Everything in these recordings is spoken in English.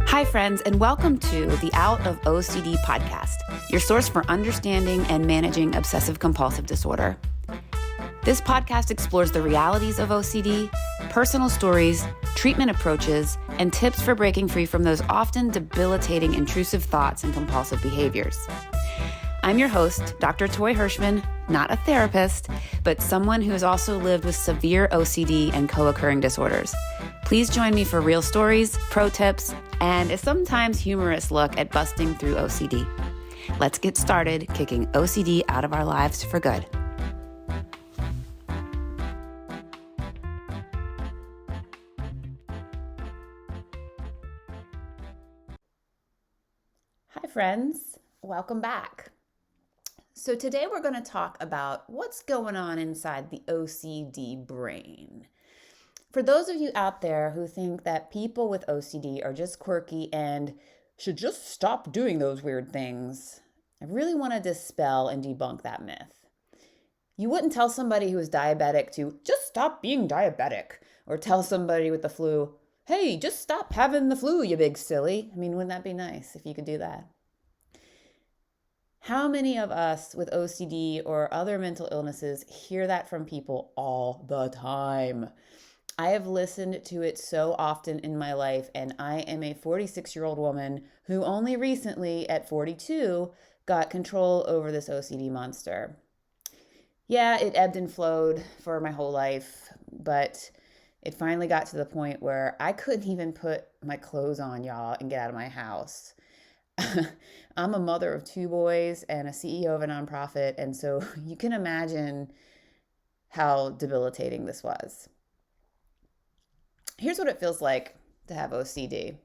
Hi, friends, and welcome to the Out of OCD podcast, your source for understanding and managing obsessive-compulsive disorder. This podcast explores the realities of OCD, personal stories, treatment approaches, and tips for breaking free from those often debilitating intrusive thoughts and compulsive behaviors. I'm your host, Dr. Toy Hirschman, not a therapist, but someone who has also lived with severe OCD and co-occurring disorders. Please join me for real stories, pro tips, and a sometimes humorous look at busting through OCD. Let's get started kicking OCD out of our lives for good. Hi, friends. Welcome back. So today we're going to talk about what's going on inside the OCD brain. For those of you out there who think that people with OCD are just quirky and should just stop doing those weird things, I really want to dispel and debunk that myth. You wouldn't tell somebody who is diabetic to just stop being diabetic, or tell somebody with the flu, hey, just stop having the flu, you big silly. I mean, wouldn't that be nice if you could do that? How many of us with OCD or other mental illnesses hear that from people all the time? I have listened to it so often in my life, and I am a 46-year-old woman who only recently, at 42, got control over this OCD monster. Yeah, it ebbed and flowed for my whole life, but it finally got to the point where I couldn't even put my clothes on, y'all, and get out of my house. I'm a mother of 2 boys and a CEO of a nonprofit, and so you can imagine how debilitating this was. Here's what it feels like to have OCD.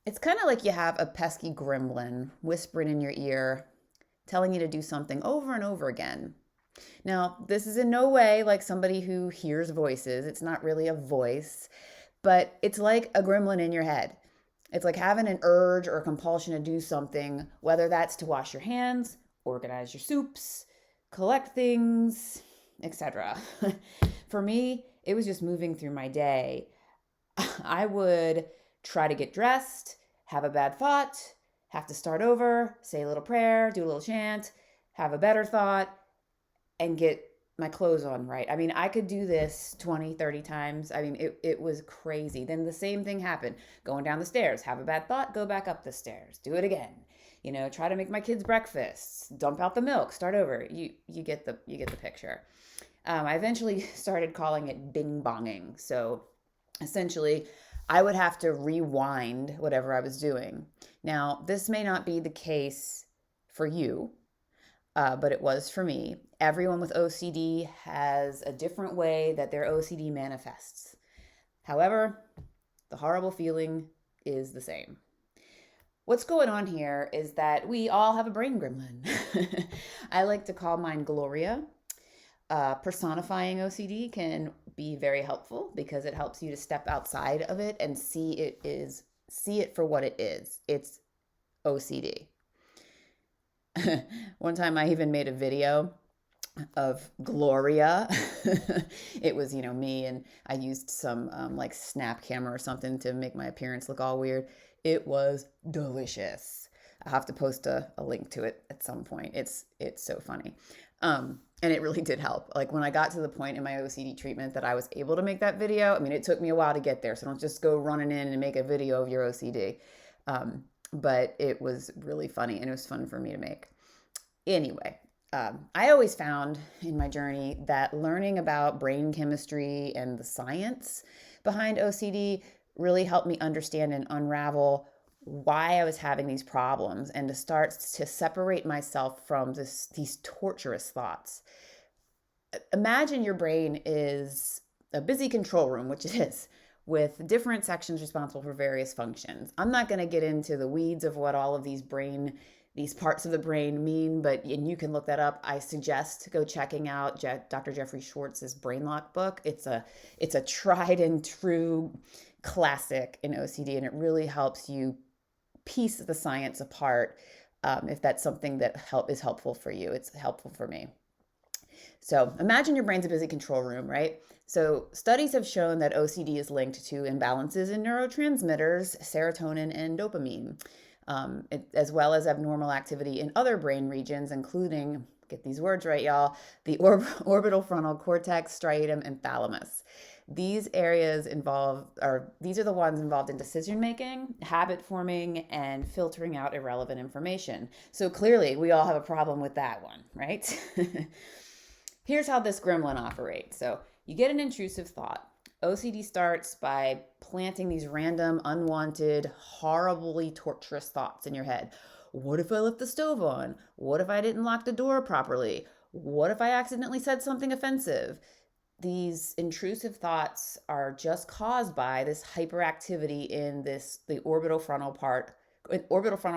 It's kind of like you have a pesky gremlin whispering in your ear, telling you to do something over and over again. Now, this is in no way like somebody who hears voices. It's not really a voice, but it's like a gremlin in your head. It's like having an urge or a compulsion to do something, whether that's to wash your hands, organize your soups, collect things, etc. For me, it was just moving through my day. I would try to get dressed, have a bad thought, have to start over, say a little prayer, do a little chant, have a better thought, and get my clothes on right. I mean, I could do this 20, 30 times. I mean, it was crazy. Then the same thing happened. Going down the stairs, have a bad thought, go back up the stairs, do it again. Try to make my kids breakfast, dump out the milk, start over. You get the picture. I eventually started calling it bing-bonging. So essentially, I would have to rewind whatever I was doing. Now, this may not be the case for you, but it was for me. Everyone with OCD has a different way that their OCD manifests. However, the horrible feeling is the same. What's going on here is that we all have a brain gremlin. I like to call mine Gloria. Personifying OCD can be very helpful because it helps you to step outside of it and see it for what it is. It's OCD. One time I even made a video of Gloria. It was, me, and I used some like snap camera or something to make my appearance look all weird. It was delicious. I'll have to post a link to it at some point. It's so funny. And it really did help. Like when I got to the point in my OCD treatment that I was able to make that video, I mean, it took me a while to get there. So don't just go running in and make a video of your OCD. But it was really funny and it was fun for me to make. Anyway, I always found in my journey that learning about brain chemistry and the science behind OCD really helped me understand and unravel why I was having these problems and to start to separate myself from these torturous thoughts. Imagine your brain is a busy control room, which it is, with different sections responsible for various functions. I'm not going to get into the weeds of what all of these parts of the brain mean, and you can look that up. I suggest go checking out Dr. Jeffrey Schwartz's Brain Lock book. It's a tried and true classic in OCD, and it really helps you piece the science apart if that's something that is helpful for you. It's helpful for me. So imagine your brain's a busy control room, right? So studies have shown that OCD is linked to imbalances in neurotransmitters, serotonin and dopamine, as well as abnormal activity in other brain regions, including, get these words right, y'all, the orbital frontal cortex, striatum, and thalamus. These areas these are the ones involved in decision making, habit forming, and filtering out irrelevant information. So clearly, we all have a problem with that one, right? Here's how this gremlin operates. So you get an intrusive thought. OCD starts by planting these random, unwanted, horribly torturous thoughts in your head. What if I left the stove on? What if I didn't lock the door properly? What if I accidentally said something offensive? These intrusive thoughts are just caused by this hyperactivity in the orbital frontal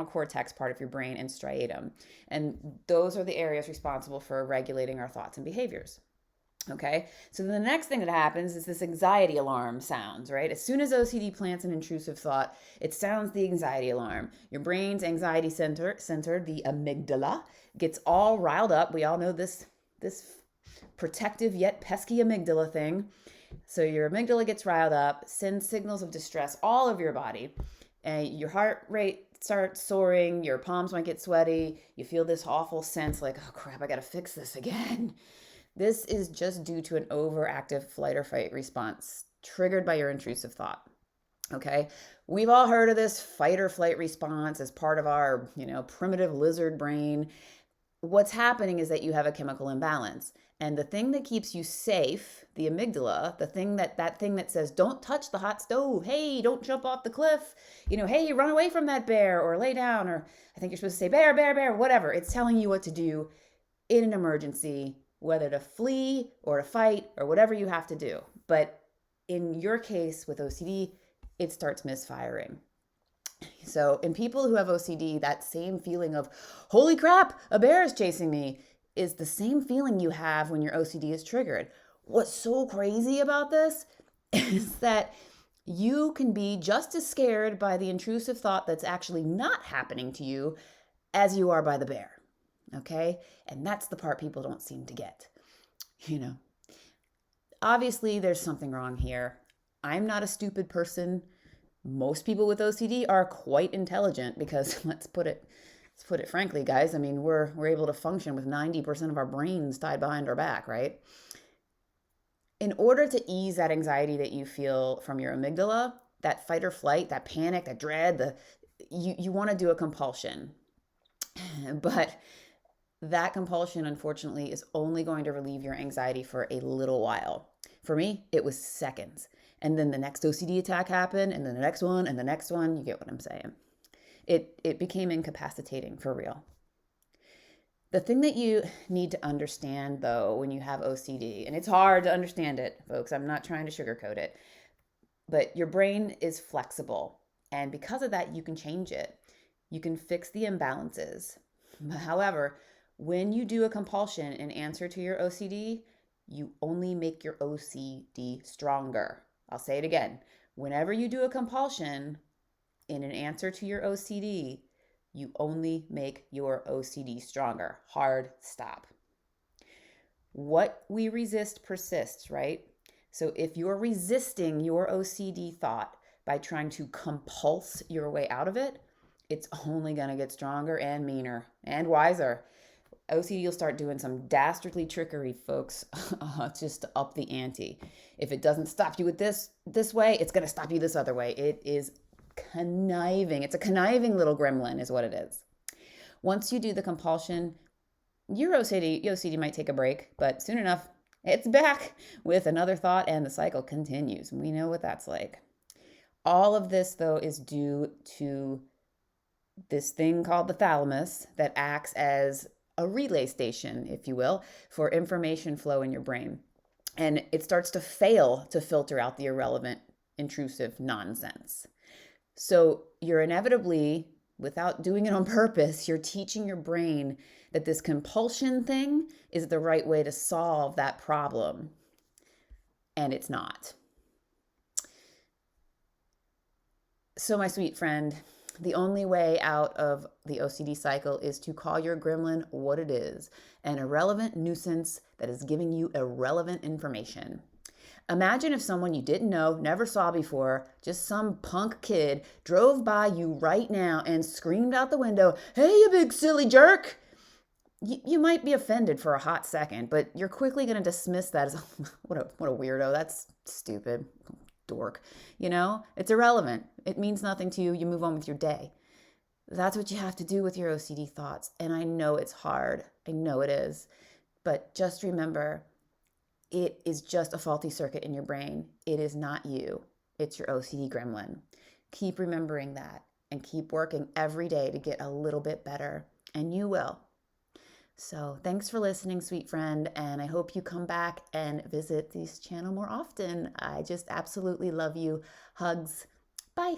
cortex part of your brain and striatum. And those are the areas responsible for regulating our thoughts and behaviors. Okay, so the next thing that happens is this anxiety alarm sounds, right? As soon as OCD plants an intrusive thought, it sounds the anxiety alarm. Your brain's anxiety center, the amygdala, gets all riled up. We all know this protective yet pesky amygdala thing. So your amygdala gets riled up, sends signals of distress all over your body, and your heart rate starts soaring, your palms might get sweaty, you feel this awful sense like, oh crap, I gotta fix this again. This is just due to an overactive flight or fight response triggered by your intrusive thought. Okay, we've all heard of this fight or flight response as part of our, primitive lizard brain. What's happening is that you have a chemical imbalance. And the thing that keeps you safe, the amygdala, the thing that says, don't touch the hot stove. Hey, don't jump off the cliff. Hey, run away from that bear or lay down. Or I think you're supposed to say bear, bear, bear, whatever. It's telling you what to do in an emergency, whether to flee or to fight or whatever you have to do. But in your case with OCD, it starts misfiring. So in people who have OCD, that same feeling of, holy crap, a bear is chasing me, is the same feeling you have when your OCD is triggered. What's so crazy about this is that you can be just as scared by the intrusive thought that's actually not happening to you as you are by the bear. Okay? And that's the part people don't seem to get. Obviously, there's something wrong here. I'm not a stupid person. Most people with OCD are quite intelligent because let's put it frankly, guys. I mean, we're able to function with 90% of our brains tied behind our back, right? In order to ease that anxiety that you feel from your amygdala, that fight or flight, that panic, that dread, you want to do a compulsion. But that compulsion, unfortunately, is only going to relieve your anxiety for a little while. For me, it was seconds. And then the next OCD attack happened, and then the next one, and the next one. You get what I'm saying. It became incapacitating for real. The thing that you need to understand, though, when you have OCD, and it's hard to understand it, folks, I'm not trying to sugarcoat it, but your brain is flexible. And because of that, you can change it. You can fix the imbalances. However, when you do a compulsion in answer to your OCD, you only make your OCD stronger. I'll say it again. Whenever you do a compulsion in an answer to your OCD, you only make your OCD stronger. Hard stop. What we resist persists, right? So if you're resisting your OCD thought by trying to compulse your way out of it, it's only going to get stronger and meaner and wiser. OCD will start doing some dastardly trickery, folks, just to up the ante. If it doesn't stop you with this way, it's going to stop you this other way. It is conniving. It's a conniving little gremlin is what it is. Once you do the compulsion, your OCD might take a break, but soon enough, it's back with another thought and the cycle continues. We know what that's like. All of this, though, is due to this thing called the thalamus that acts as a relay station, if you will, for information flow in your brain. And it starts to fail to filter out the irrelevant, intrusive nonsense. So you're inevitably, without doing it on purpose, you're teaching your brain that this compulsion thing is the right way to solve that problem. And it's not. So my sweet friend, The only way out of the OCD cycle is to call your gremlin what it is, an irrelevant nuisance that is giving you irrelevant information. Imagine if someone you didn't know, never saw before, just some punk kid, drove by you right now and screamed out the window, "Hey, you big silly jerk!" You might be offended for a hot second, but you're quickly going to dismiss that as, what a weirdo, that's stupid, dork. It's irrelevant. It means nothing to you. You move on with your day. That's what you have to do with your OCD thoughts. And I know it's hard. I know it is. But just remember, it is just a faulty circuit in your brain. It is not you. It's your OCD gremlin. Keep remembering that and keep working every day to get a little bit better. And you will. So thanks for listening, sweet friend. And I hope you come back and visit this channel more often. I just absolutely love you. Hugs. Bye.